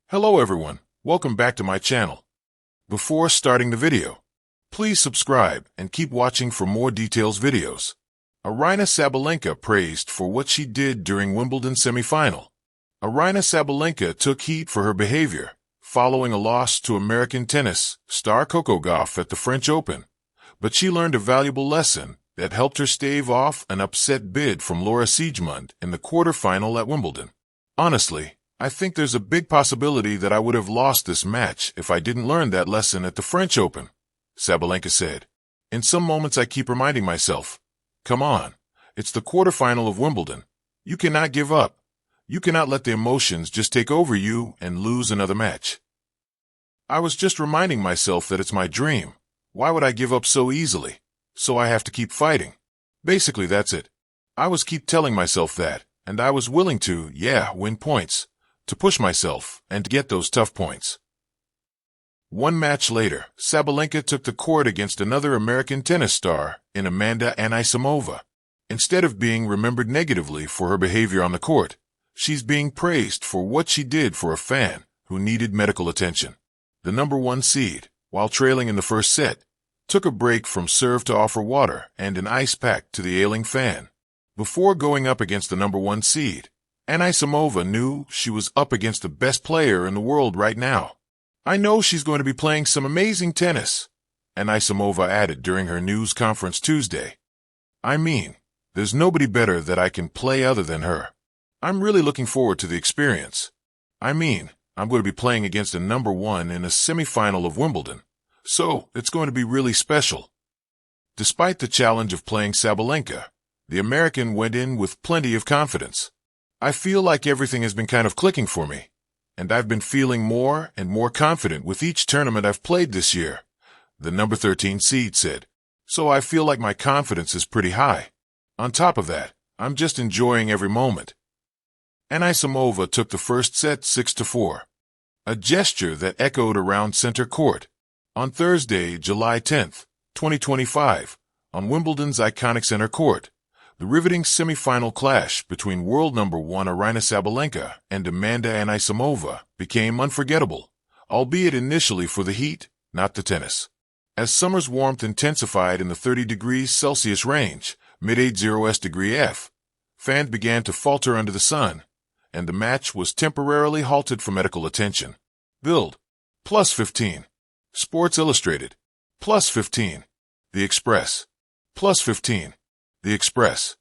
Hello everyone, welcome back to my channel. Before starting the video, please subscribe and keep watching for more details videos. Aryna Sabalenka praised for what she did during Wimbledon semifinal. Aryna Sabalenka took heat for her behavior, following a loss to American tennis star Coco Gauff at the French Open, but she learned a valuable lesson that helped her stave off an upset bid from Laura Siegemund in the quarterfinal at Wimbledon. Honestly, I think there's a big possibility that I would have lost this match if I didn't learn that lesson at the French Open, Sabalenka said. In some moments I keep reminding myself, come on, it's the quarterfinal of Wimbledon. You cannot give up. You cannot let the emotions just take over you and lose another match. I was just reminding myself that it's my dream. Why would I give up so easily? So I have to keep fighting. Basically, that's it. I was keep telling myself that, and I was willing to, win points, to push myself and to get those tough points. One match later, Sabalenka took the court against another American tennis star in Amanda Anisimova. Instead of being remembered negatively for her behavior on the court, she's being praised for what she did for a fan who needed medical attention. The number one seed, while trailing in the first set, took a break from serve to offer water and an ice pack to the ailing fan. Before going up against the number one seed, Anisimova knew she was up against the best player in the world right now. I know she's going to be playing some amazing tennis, Anisimova added during her news conference Tuesday. I mean, there's nobody better that I can play other than her. I'm really looking forward to the experience. I mean, I'm going to be playing against a number one in a semifinal of Wimbledon, so it's going to be really special. Despite the challenge of playing Sabalenka, the American went in with plenty of confidence. I feel like everything has been kind of clicking for me, and I've been feeling more and more confident with each tournament I've played this year, the number 13 seed said. So I feel like my confidence is pretty high. On top of that, I'm just enjoying every moment. Anisimova took the first set 6-4, a gesture that echoed around center court. On Thursday, July 10, 2025, on Wimbledon's iconic center court, the riveting semifinal clash between world number one Aryna Sabalenka and Amanda Anisimova became unforgettable, albeit initially for the heat, not the tennis. As summer's warmth intensified in the 30 degrees Celsius range, mid-80s degree F, fans began to falter under the sun, and the match was temporarily halted for medical attention. Bild, +15. Sports Illustrated, +15. The Express, +15. The Express.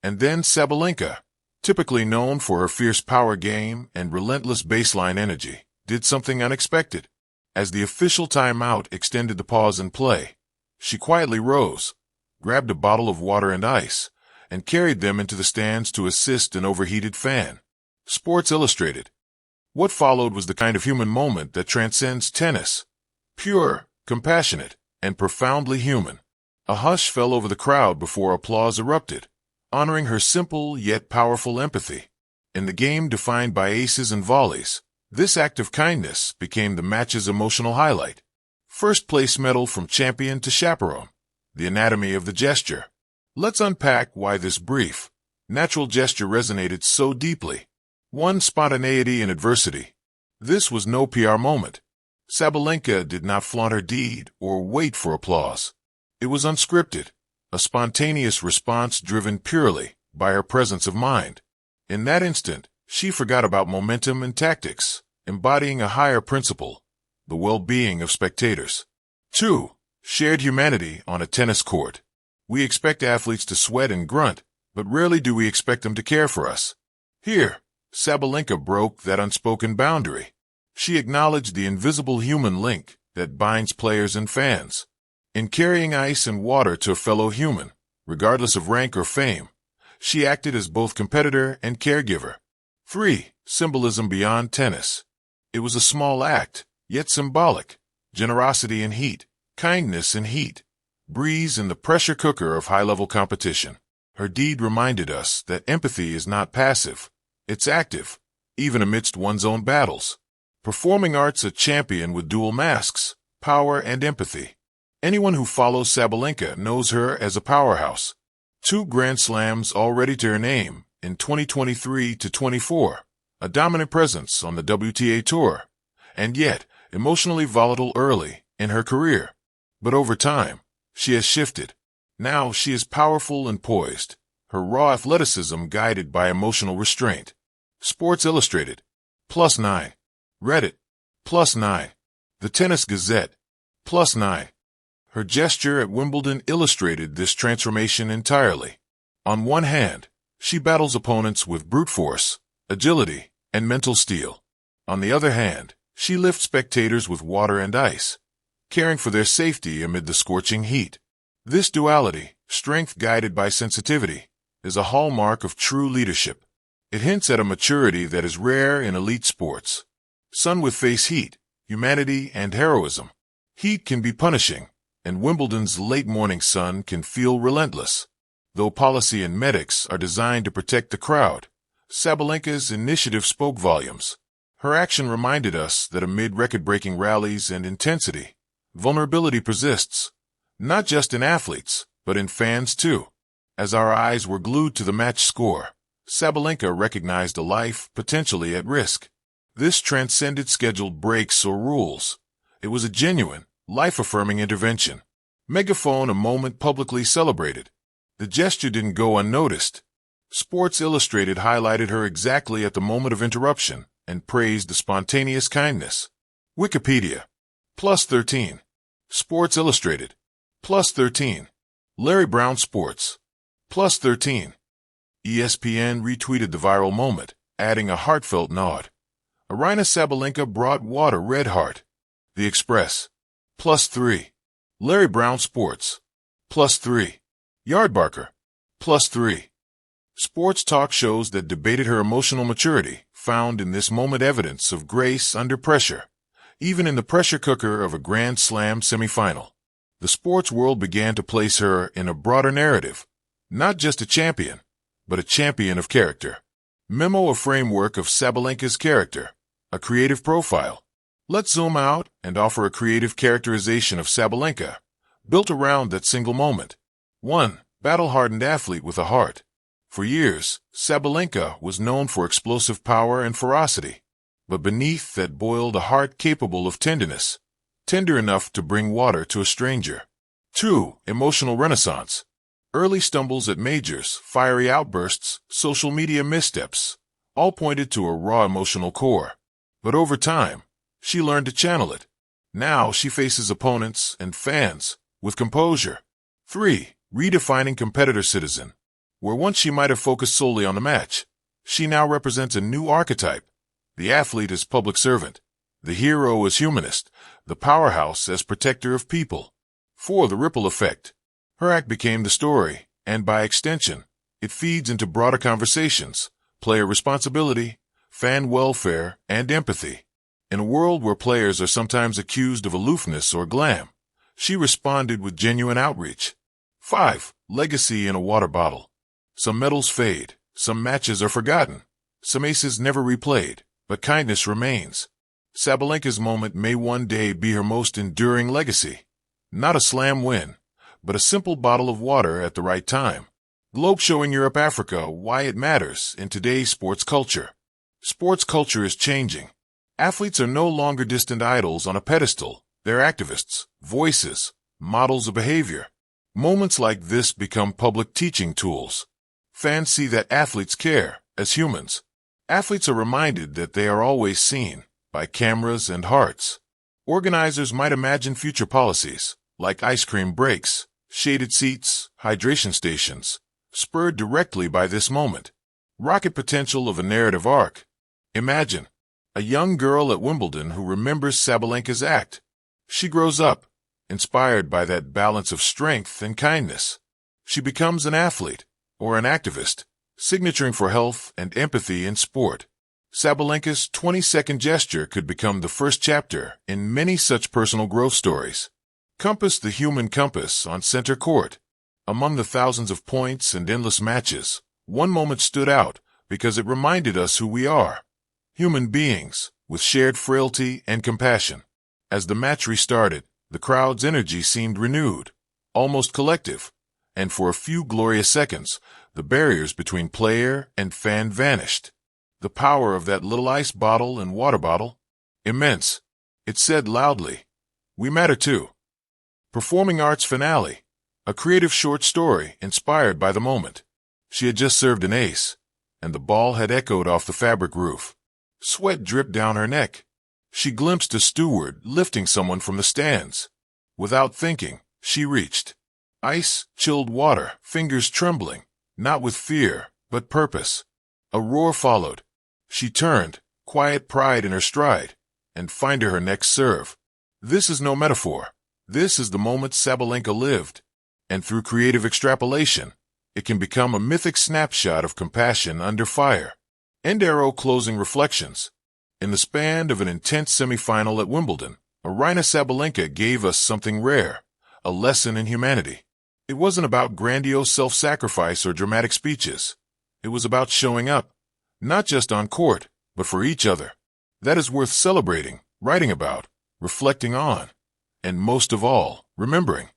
And then Sabalenka, typically known for her fierce power game and relentless baseline energy, did something unexpected. As the official timeout extended the pause in play, she quietly rose, grabbed a bottle of water and ice, and carried them into the stands to assist an overheated fan. Sports Illustrated. What followed was the kind of human moment that transcends tennis. Pure, compassionate, and profoundly human. A hush fell over the crowd before applause erupted, honoring her simple yet powerful empathy. In the game defined by aces and volleys, this act of kindness became the match's emotional highlight. First place medal from champion to chaperone. The anatomy of the gesture. Let's unpack why this brief, natural gesture resonated so deeply. 1. Spontaneity in adversity. This was no PR moment. Sabalenka did not flaunt her deed or wait for applause. It was unscripted, a spontaneous response driven purely by her presence of mind. In that instant, she forgot about momentum and tactics, embodying a higher principle, the well-being of spectators. 2. Shared humanity on a tennis court. We expect athletes to sweat and grunt, but rarely do we expect them to care for us. Here, Sabalenka broke that unspoken boundary. She acknowledged the invisible human link that binds players and fans. In carrying ice and water to a fellow human, regardless of rank or fame, she acted as both competitor and caregiver. 3. Symbolism beyond tennis. It was a small act, yet symbolic. Generosity in heat, kindness in heat, breeze in the pressure cooker of high-level competition. Her deed reminded us that empathy is not passive, it's active, even amidst one's own battles. Performing arts a champion with dual masks, power and empathy. Anyone who follows Sabalenka knows her as a powerhouse. 2 Grand Slams already to her name in 2023 to 24, a dominant presence on the WTA Tour, and yet emotionally volatile early in her career. But over time, she has shifted. Now she is powerful and poised, her raw athleticism guided by emotional restraint. Sports Illustrated, +9. Reddit, +9. The Tennis Gazette, +9. Her gesture at Wimbledon illustrated this transformation entirely. On one hand, she battles opponents with brute force, agility, and mental steel. On the other hand, she lifts spectators with water and ice, caring for their safety amid the scorching heat. This duality, strength guided by sensitivity, is a hallmark of true leadership. It hints at a maturity that is rare in elite sports. Sun would face heat, humanity, and heroism. Heat can be punishing, and Wimbledon's late morning sun can feel relentless. Though policy and medics are designed to protect the crowd, Sabalenka's initiative spoke volumes. Her action reminded us that amid record-breaking rallies and intensity, vulnerability persists, not just in athletes, but in fans too. As our eyes were glued to the match score, Sabalenka recognized a life potentially at risk. This transcended scheduled breaks or rules. It was a genuine, life-affirming intervention. Megaphone a moment publicly celebrated. The gesture didn't go unnoticed. Sports Illustrated highlighted her exactly at the moment of interruption and praised the spontaneous kindness. Wikipedia, +13. Sports Illustrated, +13. Larry Brown Sports, +13. ESPN retweeted the viral moment, adding a heartfelt nod. Aryna Sabalenka brought water red heart. The Express, +3. Larry Brown Sports, +3. Yardbarker, +3. Sports talk shows that debated her emotional maturity found in this moment evidence of grace under pressure, even in the pressure cooker of a Grand Slam semifinal. The sports world began to place her in a broader narrative, not just a champion, but a champion of character. Memo a framework of Sabalenka's character, a creative profile. Let's zoom out and offer a creative characterization of Sabalenka, built around that single moment. 1. Battle-hardened athlete with a heart. For years, Sabalenka was known for explosive power and ferocity, but beneath that boiled a heart capable of tenderness, tender enough to bring water to a stranger. 2. Emotional renaissance. Early stumbles at majors, fiery outbursts, social media missteps, all pointed to a raw emotional core. But over time, she learned to channel it. Now she faces opponents and fans with composure. 3. Redefining competitor citizen. Where once she might have focused solely on the match, she now represents a new archetype. The athlete as public servant, the hero as humanist, the powerhouse as protector of people. 4. The ripple effect. Her act became the story, and by extension, it feeds into broader conversations, player responsibility, fan welfare, and empathy. In a world where players are sometimes accused of aloofness or glam, she responded with genuine outreach. 5. Legacy in a water bottle. Some medals fade, some matches are forgotten, some aces never replayed, but kindness remains. Sabalenka's moment may one day be her most enduring legacy. Not a slam win, but a simple bottle of water at the right time. Globe showing Europe-Africa why it matters in today's sports culture. Sports culture is changing. Athletes are no longer distant idols on a pedestal. They're activists, voices, models of behavior. Moments like this become public teaching tools. Fans see that athletes care, as humans. Athletes are reminded that they are always seen, by cameras and hearts. Organizers might imagine future policies, like ice cream breaks, shaded seats, hydration stations, spurred directly by this moment. Rocket potential of a narrative arc. Imagine a young girl at Wimbledon who remembers Sabalenka's act. She grows up, inspired by that balance of strength and kindness. She becomes an athlete, or an activist, signaturing for health and empathy in sport. Sabalenka's 20-second gesture could become the first chapter in many such personal growth stories. Compass the human compass on center court. Among the thousands of points and endless matches, one moment stood out because it reminded us who we are. Human beings, with shared frailty and compassion. As the match restarted, the crowd's energy seemed renewed, almost collective, and for a few glorious seconds, the barriers between player and fan vanished. The power of that little ice bottle and water bottle? Immense. It said loudly, "We matter too." Performing arts finale. A creative short story inspired by the moment. She had just served an ace, and the ball had echoed off the fabric roof. Sweat dripped down her neck. She glimpsed a steward lifting someone from the stands. Without thinking, she reached. Ice, chilled water, fingers trembling, not with fear, but purpose. A roar followed. She turned, quiet pride in her stride, and find her next serve. This is no metaphor. This is the moment Sabalenka lived. And through creative extrapolation, it can become a mythic snapshot of compassion under fire. End arrow closing reflections. In the span of an intense semifinal at Wimbledon, Aryna Sabalenka gave us something rare, a lesson in humanity. It wasn't about grandiose self-sacrifice or dramatic speeches. It was about showing up, not just on court, but for each other. That is worth celebrating, writing about, reflecting on, and most of all, remembering.